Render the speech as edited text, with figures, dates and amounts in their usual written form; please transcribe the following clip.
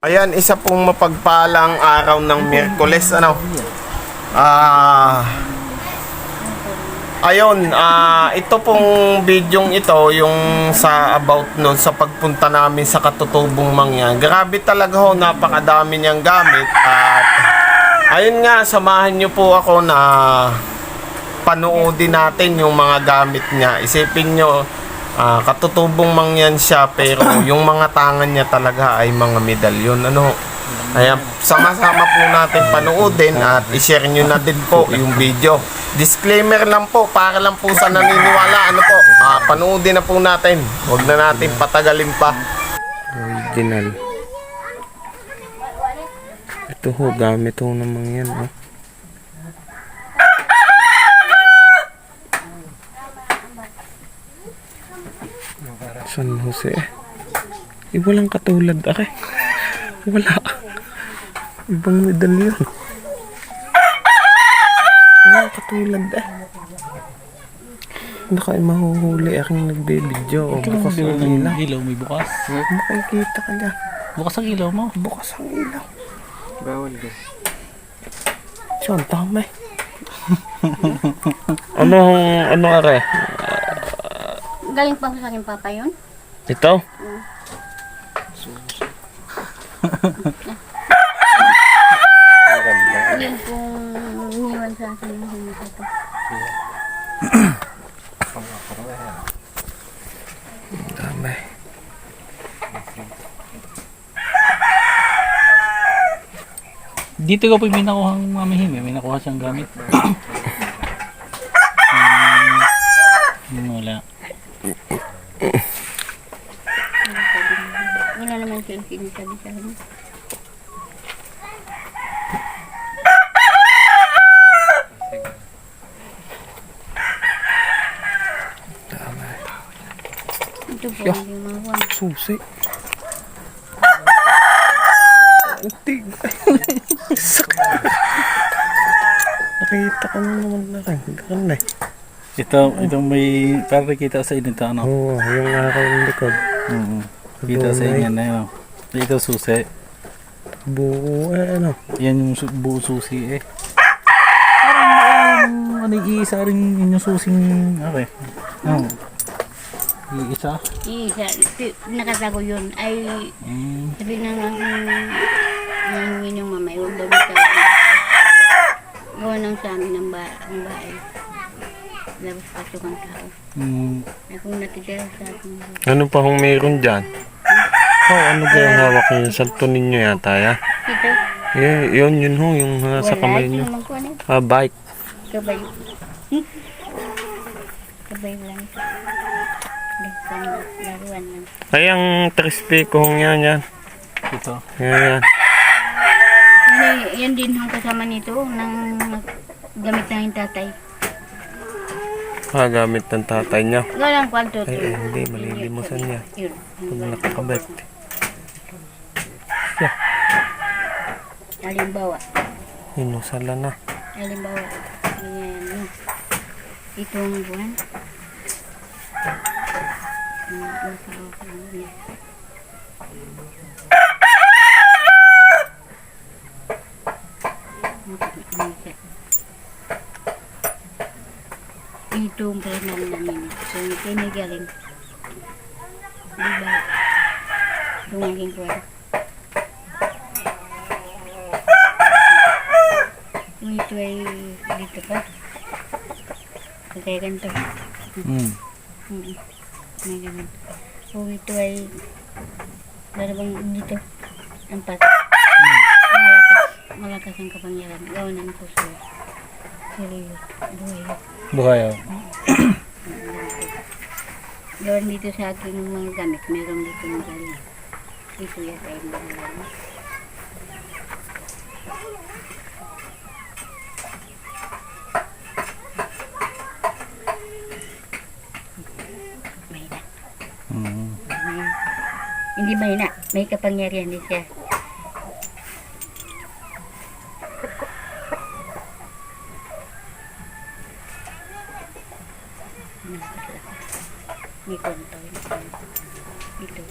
Ayan, isa pong mapagpalang araw ng Miyerkules, ito pong bidyong ito, yung sa about nun, sa pagpunta namin sa Katutubong Mangyan. Grabe talaga ho, napakadami niyang gamit. At ayun nga, samahan niyo po ako na panoodin natin yung mga gamit niya. Isipin niyo, Katutubong Mangyan siya, pero yung mga tangan niya talaga ay mga medalyon. Ayan, sama-sama po natin panoodin at i-share nyo na din po yung video. Disclaimer lang po, para lang po sa naniniwala. Panoodin na po natin. Huwag na natin patagalin pa. Original. Ito ho, gamit ho namang yan. San Jose. Walang katulad wala. Ibang medalyon. Walang katulad Naka mahuhuli aking nagbibideo. Bukas ang ilaw. May bukas. Makikita ka dyan. Bukas ang ilaw mo. Bukas ang ilaw. Bawal ka. Saan tama ano are? Galing pa sa akin papa yun? Ito? Yun kung iniwan sa akin yung hinita to. Dami. Dito ko po may nakuhang mamihim. May nakuha siyang gamit. Wala. Wala naman siyang sinasabi sa akin. Ito po, yung mga one. Susi. Antig. Nakita ko na naman na Ito may para kita sa inyo ito Oo, yung aking likod. Kita sa inyo na yun. Ito susi. Buo Yan yung buo susi Parang iisa rin yung susing iisa. Isa, nakasago yun. Ay, sabi na nga kung yung mamay, huwag daw sa gawa ng sa amin ang bahay. Labas pasok ang tao. Ay kung natitira sa akin. Ano pa kung mayroon dyan? Ano ba yung hawak niyo? Salto ninyo yata, ya? Ito, Yun ho, yung sa kamay niyo. Bike. Kabay. Kabay lang. Laruan lang. Ay, ang 3 ko yan. Ito. Yan. Yan din yung kasama nito ng gamit ng tatay. Gamit ng tatay niya. Walang kwarto. Ay, hindi, malilimusan niya. Yun. Kung nakakabit. Halimbawa. Inusala na. Halimbawa. Yan. Itong buwan. Itong pernal namin. So, pinigaling. Diba? Itong aking kwero. Kung ito ay dito pa. Kaya ganito. May ganun. Kung ito ay darabang dito. Ampat. Malakas ang kapangyarihan. Gawa ng puso. Siriyo. Buhay. Gawan dito sa akin ng mga gamit. Meron dito ng galing. Dito yata yung mga gamit. Hindi mahina. May kapangyarihan din siya. May konto. Ito.